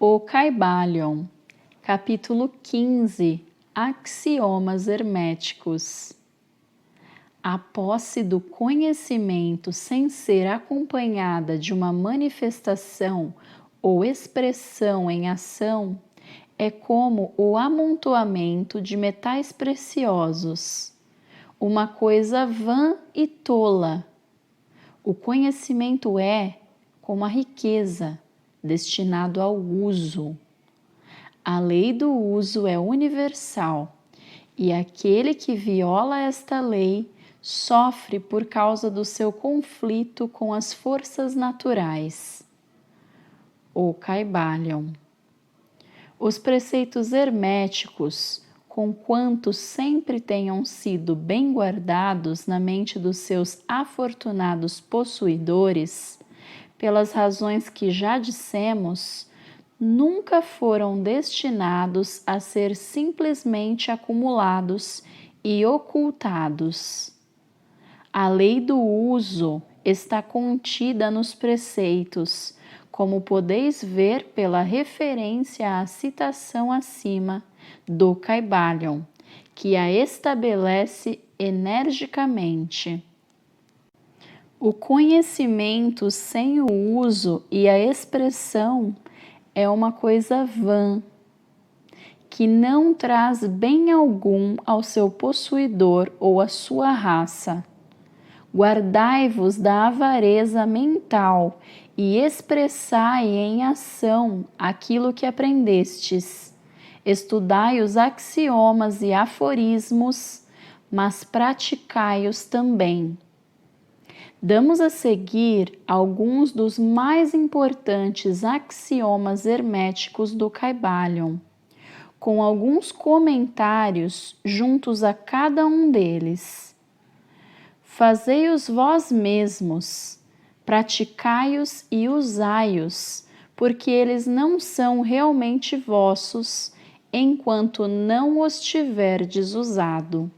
O Kybalion, capítulo 15, Axiomas herméticos. A posse do conhecimento sem ser acompanhada de uma manifestação ou expressão em ação é como o amontoamento de metais preciosos, uma coisa vã e tola. O conhecimento é como a riqueza, destinado ao uso. A lei do uso é universal, e aquele que viola esta lei sofre por causa do seu conflito com as forças naturais. O Kybalion. Os preceitos herméticos, conquanto sempre tenham sido bem guardados na mente dos seus afortunados possuidores, pelas razões que já dissemos, nunca foram destinados a ser simplesmente acumulados e ocultados. A lei do uso está contida nos preceitos, como podeis ver pela referência à citação acima do Kybalion, que a estabelece energicamente. O conhecimento sem o uso e a expressão é uma coisa vã, que não traz bem algum ao seu possuidor ou à sua raça. Guardai-vos da avareza mental e expressai em ação aquilo que aprendestes. Estudai os axiomas e aforismos, mas praticai-os também. Damos a seguir alguns dos mais importantes axiomas herméticos do Kybalion, com alguns comentários juntos a cada um deles. Fazei-os vós mesmos, praticai-os e usai-os, porque eles não são realmente vossos, enquanto não os tiverdes usado.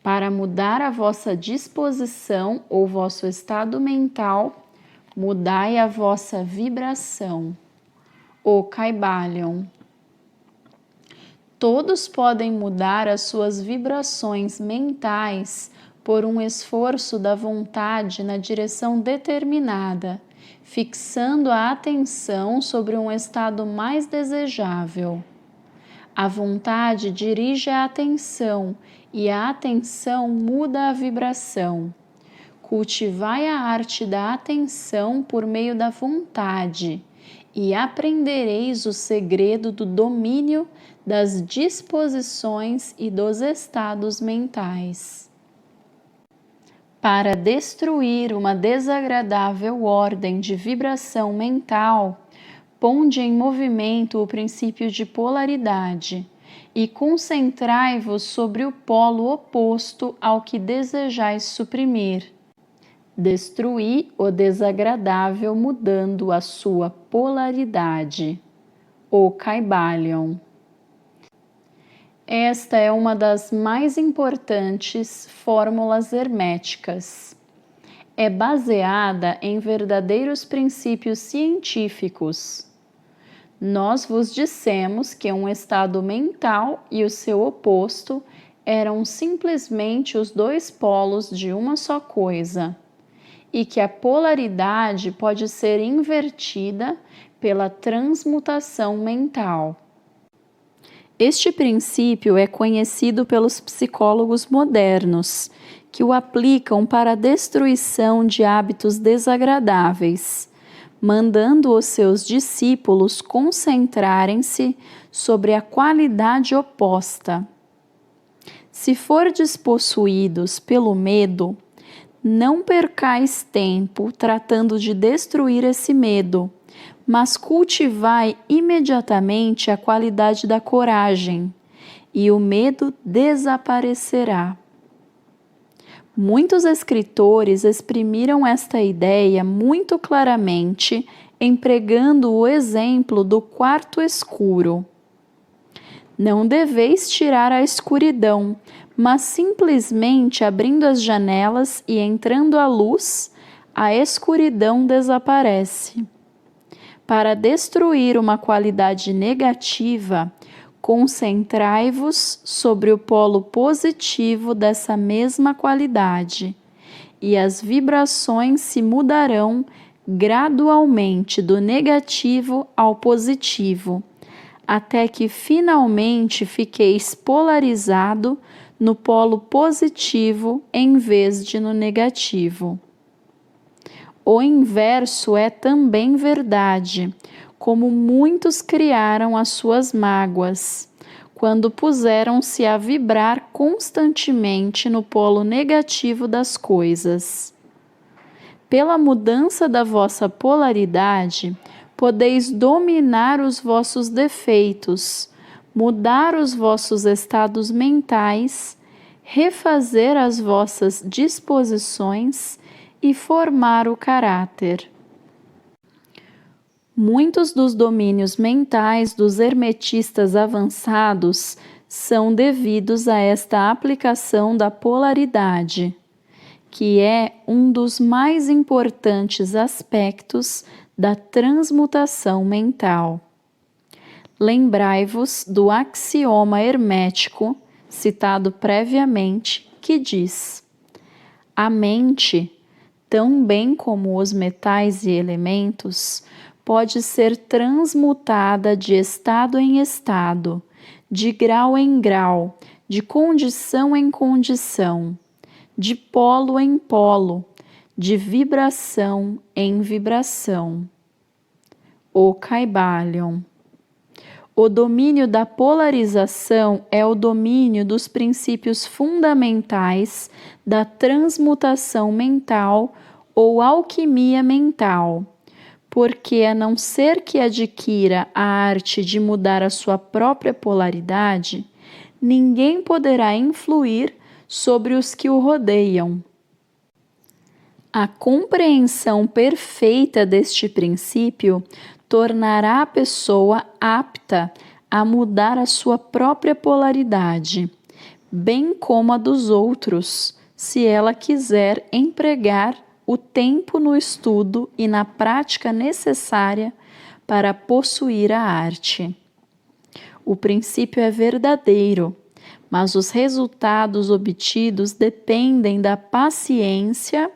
Para mudar a vossa disposição ou vosso estado mental, mudai a vossa vibração. O Kybalion. Todos podem mudar as suas vibrações mentais por um esforço da vontade na direção determinada, fixando a atenção sobre um estado mais desejável. A vontade dirige a atenção e a atenção muda a vibração. Cultivai a arte da atenção por meio da vontade e aprendereis o segredo do domínio das disposições e dos estados mentais. Para destruir uma desagradável ordem de vibração mental, ponde em movimento o princípio de polaridade e concentrai-vos sobre o polo oposto ao que desejais suprimir. Destruí o desagradável mudando a sua polaridade. O Kybalion. Esta é uma das mais importantes fórmulas herméticas. É baseada em verdadeiros princípios científicos. Nós vos dissemos que um estado mental e o seu oposto eram simplesmente os dois polos de uma só coisa, e que a polaridade pode ser invertida pela transmutação mental. Este princípio é conhecido pelos psicólogos modernos, que o aplicam para a destruição de hábitos desagradáveis, mandando os seus discípulos concentrarem-se sobre a qualidade oposta. Se fordes possuídos pelo medo, não percais tempo tratando de destruir esse medo, mas cultivai imediatamente a qualidade da coragem, e o medo desaparecerá. Muitos escritores exprimiram esta ideia muito claramente, empregando o exemplo do quarto escuro. Não deveis tirar a escuridão, mas simplesmente abrindo as janelas e entrando a luz, a escuridão desaparece. Para destruir uma qualidade negativa, concentrai-vos sobre o polo positivo dessa mesma qualidade, e as vibrações se mudarão gradualmente do negativo ao positivo, até que finalmente fiqueis polarizado no polo positivo em vez de no negativo. O inverso é também verdade, como muitos criaram as suas mágoas, quando puseram-se a vibrar constantemente no polo negativo das coisas. Pela mudança da vossa polaridade, podeis dominar os vossos defeitos, mudar os vossos estados mentais, refazer as vossas disposições e formar o caráter. Muitos dos domínios mentais dos hermetistas avançados são devidos a esta aplicação da polaridade, que é um dos mais importantes aspectos da transmutação mental. Lembrai-vos do axioma hermético, citado previamente, que diz: a mente, tão bem como os metais e elementos, pode ser transmutada de estado em estado, de grau em grau, de condição em condição, de polo em polo, de vibração em vibração. O Kybalion. O domínio da polarização é o domínio dos princípios fundamentais da transmutação mental ou alquimia mental, porque a não ser que adquira a arte de mudar a sua própria polaridade, ninguém poderá influir sobre os que o rodeiam. A compreensão perfeita deste princípio tornará a pessoa apta a mudar a sua própria polaridade, bem como a dos outros, se ela quiser empregar o tempo no estudo e na prática necessária para possuir a arte. O princípio é verdadeiro, mas os resultados obtidos dependem da paciência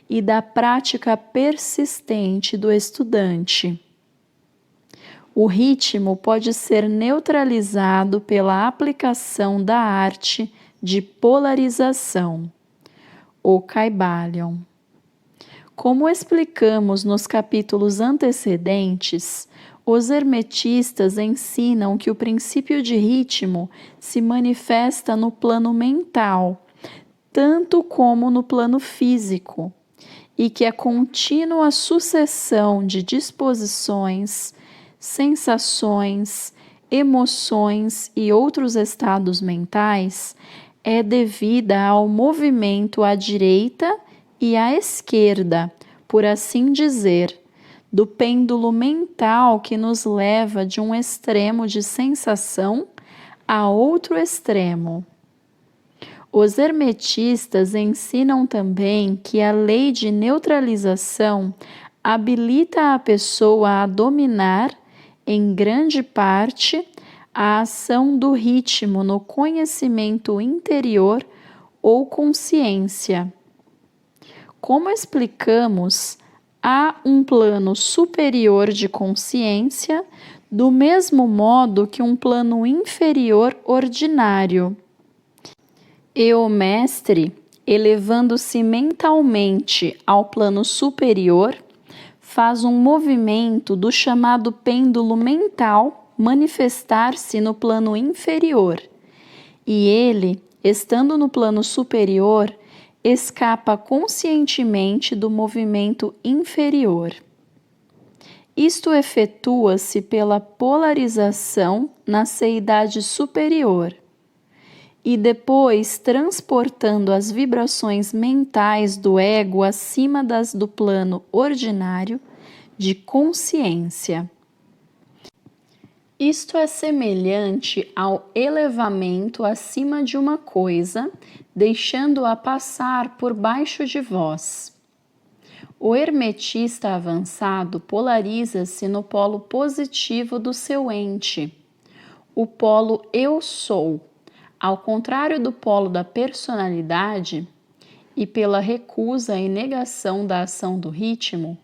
e da prática persistente do estudante. O ritmo pode ser neutralizado pela aplicação da arte de polarização. O Kybalion. Como explicamos nos capítulos antecedentes, os hermetistas ensinam que o princípio de ritmo se manifesta no plano mental, tanto como no plano físico, e que a contínua sucessão de disposições, sensações, emoções e outros estados mentais é devida ao movimento à direita e à esquerda, por assim dizer, do pêndulo mental que nos leva de um extremo de sensação a outro extremo. Os hermetistas ensinam também que a lei de neutralização habilita a pessoa a dominar, em grande parte, a ação do ritmo no conhecimento interior ou consciência. Como explicamos, há um plano superior de consciência, do mesmo modo que um plano inferior ordinário. E o mestre, elevando-se mentalmente ao plano superior, faz um movimento do chamado pêndulo mental manifestar-se no plano inferior, e ele, estando no plano superior, escapa conscientemente do movimento inferior. Isto efetua-se pela polarização na seidade superior, e depois transportando as vibrações mentais do ego acima das do plano ordinário de consciência. Isto é semelhante ao elevamento acima de uma coisa, deixando-a passar por baixo de vós. O hermetista avançado polariza-se no polo positivo do seu ente, o polo eu sou, ao contrário do polo da personalidade, e pela recusa e negação da ação do ritmo,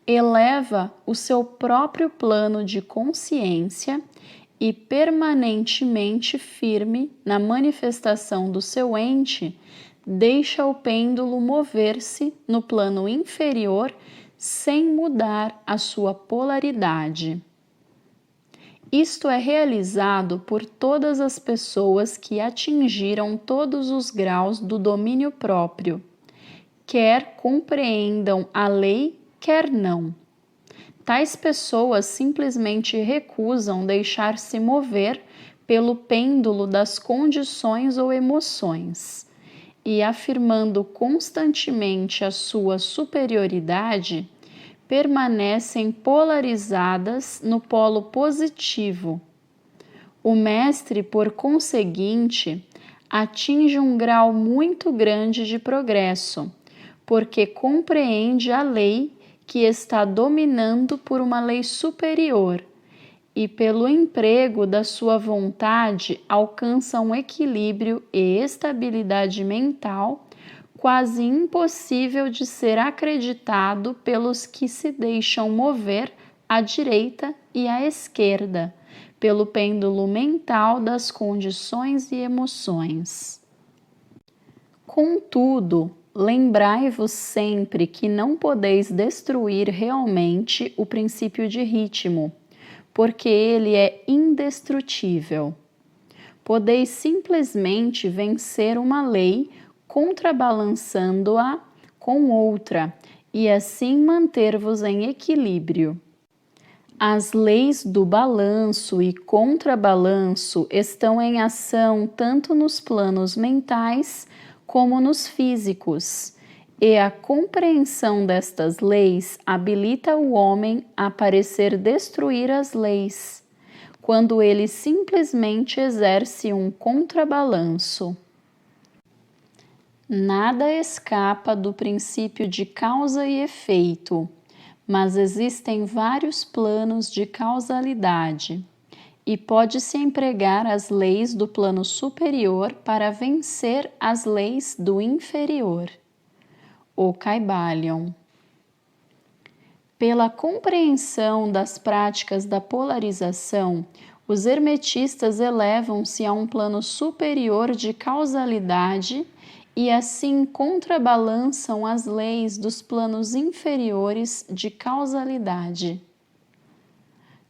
eleva o seu próprio plano de consciência e permanentemente firme na manifestação do seu ente, deixa o pêndulo mover-se no plano inferior sem mudar a sua polaridade. Isto é realizado por todas as pessoas que atingiram todos os graus do domínio próprio, quer compreendam a lei, quer não. Tais pessoas simplesmente recusam deixar-se mover pelo pêndulo das condições ou emoções, e afirmando constantemente a sua superioridade, permanecem polarizadas no polo positivo. O mestre, por conseguinte, atinge um grau muito grande de progresso, porque compreende a lei que está dominando por uma lei superior e, pelo emprego da sua vontade, alcança um equilíbrio e estabilidade mental quase impossível de ser acreditado pelos que se deixam mover à direita e à esquerda, pelo pêndulo mental das condições e emoções. Contudo, lembrai-vos sempre que não podeis destruir realmente o princípio de ritmo, porque ele é indestrutível. Podeis simplesmente vencer uma lei contrabalançando-a com outra e assim manter-vos em equilíbrio. As leis do balanço e contrabalanço estão em ação tanto nos planos mentais como nos físicos, e a compreensão destas leis habilita o homem a parecer destruir as leis, quando ele simplesmente exerce um contrabalanço. Nada escapa do princípio de causa e efeito, mas existem vários planos de causalidade, e pode-se empregar as leis do plano superior para vencer as leis do inferior. O Kybalion. Pela compreensão das práticas da polarização, os hermetistas elevam-se a um plano superior de causalidade e assim contrabalançam as leis dos planos inferiores de causalidade,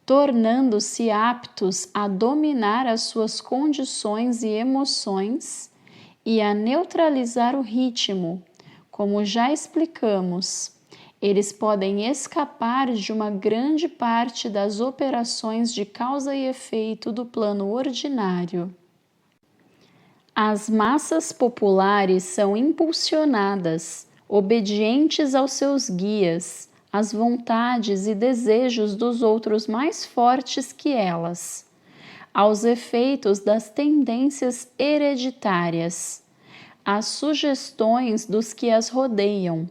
tornando-se aptos a dominar as suas condições e emoções e a neutralizar o ritmo. Como já explicamos, eles podem escapar de uma grande parte das operações de causa e efeito do plano ordinário. As massas populares são impulsionadas, obedientes aos seus guias, às vontades e desejos dos outros mais fortes que elas, aos efeitos das tendências hereditárias, às sugestões dos que as rodeiam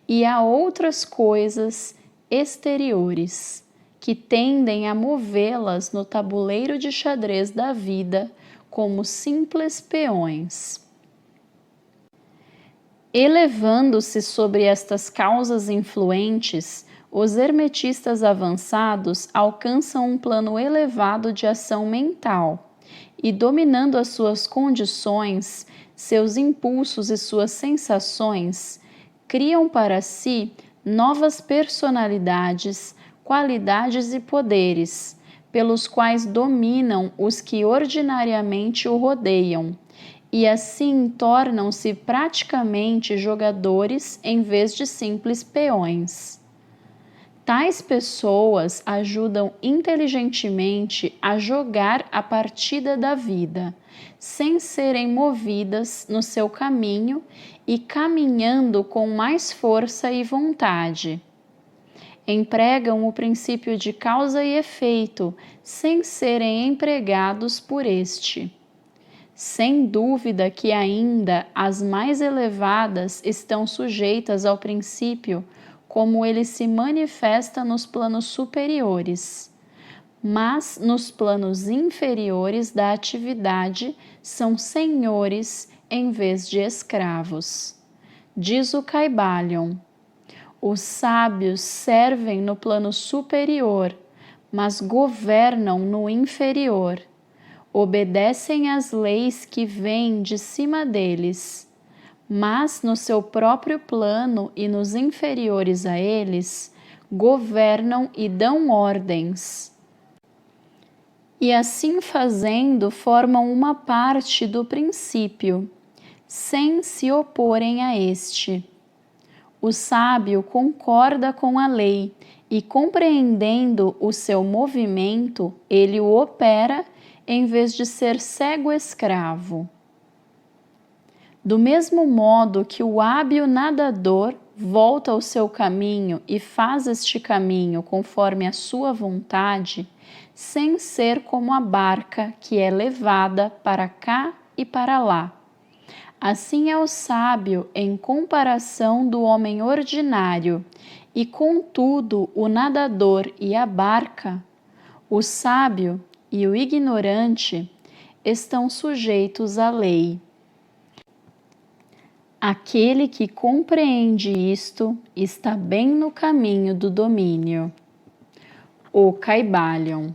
e a outras coisas exteriores que tendem a movê-las no tabuleiro de xadrez da vida como simples peões. Elevando-se sobre estas causas influentes, os hermetistas avançados alcançam um plano elevado de ação mental e, dominando as suas condições, seus impulsos e suas sensações, criam para si novas personalidades, qualidades e poderes, pelos quais dominam os que ordinariamente o rodeiam, e assim tornam-se praticamente jogadores em vez de simples peões. Tais pessoas ajudam inteligentemente a jogar a partida da vida, sem serem movidas no seu caminho e caminhando com mais força e vontade. Empregam o princípio de causa e efeito, sem serem empregados por este. Sem dúvida que ainda as mais elevadas estão sujeitas ao princípio como ele se manifesta nos planos superiores, mas nos planos inferiores da atividade são senhores em vez de escravos. Diz o Kybalion: os sábios servem no plano superior, mas governam no inferior. Obedecem às leis que vêm de cima deles, mas no seu próprio plano e nos inferiores a eles, governam e dão ordens. E assim fazendo, formam uma parte do princípio, sem se oporem a este. O sábio concorda com a lei e, compreendendo o seu movimento, ele o opera em vez de ser cego escravo. Do mesmo modo que o hábil nadador volta ao seu caminho e faz este caminho conforme a sua vontade, sem ser como a barca que é levada para cá e para lá. Assim é o sábio em comparação do homem ordinário, e contudo o nadador e a barca, o sábio e o ignorante, estão sujeitos à lei. Aquele que compreende isto está bem no caminho do domínio. O Kybalion.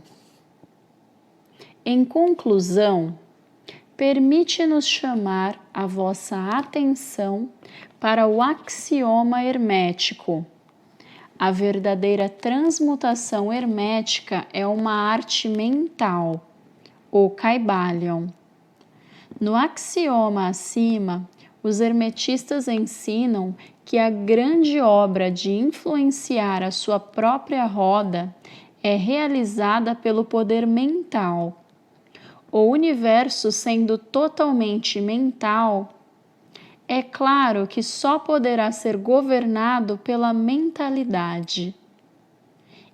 Em conclusão, permite-nos chamar a vossa atenção para o axioma hermético. A verdadeira transmutação hermética é uma arte mental, o Kybalion. No axioma acima, os hermetistas ensinam que a grande obra de influenciar a sua própria roda é realizada pelo poder mental. O universo sendo totalmente mental, é claro que só poderá ser governado pela mentalidade.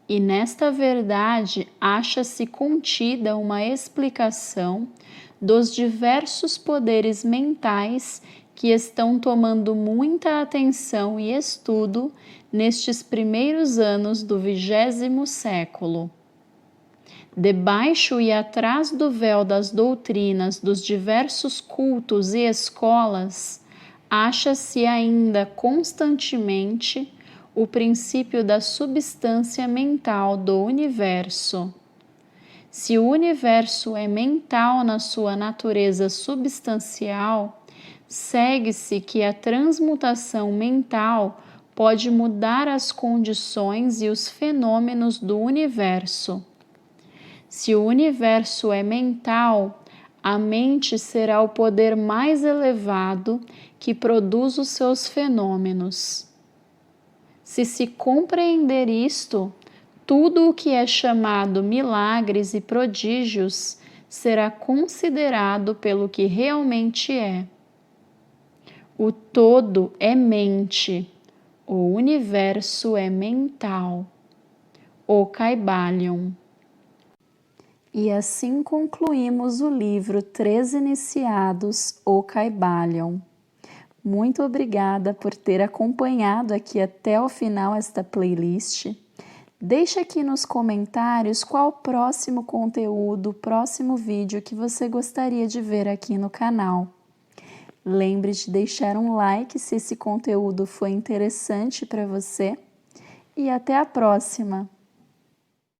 E nesta verdade acha-se contida uma explicação dos diversos poderes mentais que estão tomando muita atenção e estudo nestes primeiros anos do 20º século. Debaixo e atrás do véu das doutrinas dos diversos cultos e escolas, acha-se ainda constantemente o princípio da substância mental do universo. Se o universo é mental na sua natureza substancial, segue-se que a transmutação mental pode mudar as condições e os fenômenos do universo. Se o universo é mental, a mente será o poder mais elevado que produz os seus fenômenos. Se se compreender isto, tudo o que é chamado milagres e prodígios será considerado pelo que realmente é. O todo é mente, o universo é mental. O Kybalion. E assim concluímos o livro 3 Iniciados, o Kybalion. Muito obrigada por ter acompanhado aqui até o final esta playlist. Deixe aqui nos comentários qual o próximo conteúdo, o próximo vídeo que você gostaria de ver aqui no canal. Lembre de deixar um like se esse conteúdo foi interessante para você. E até a próxima!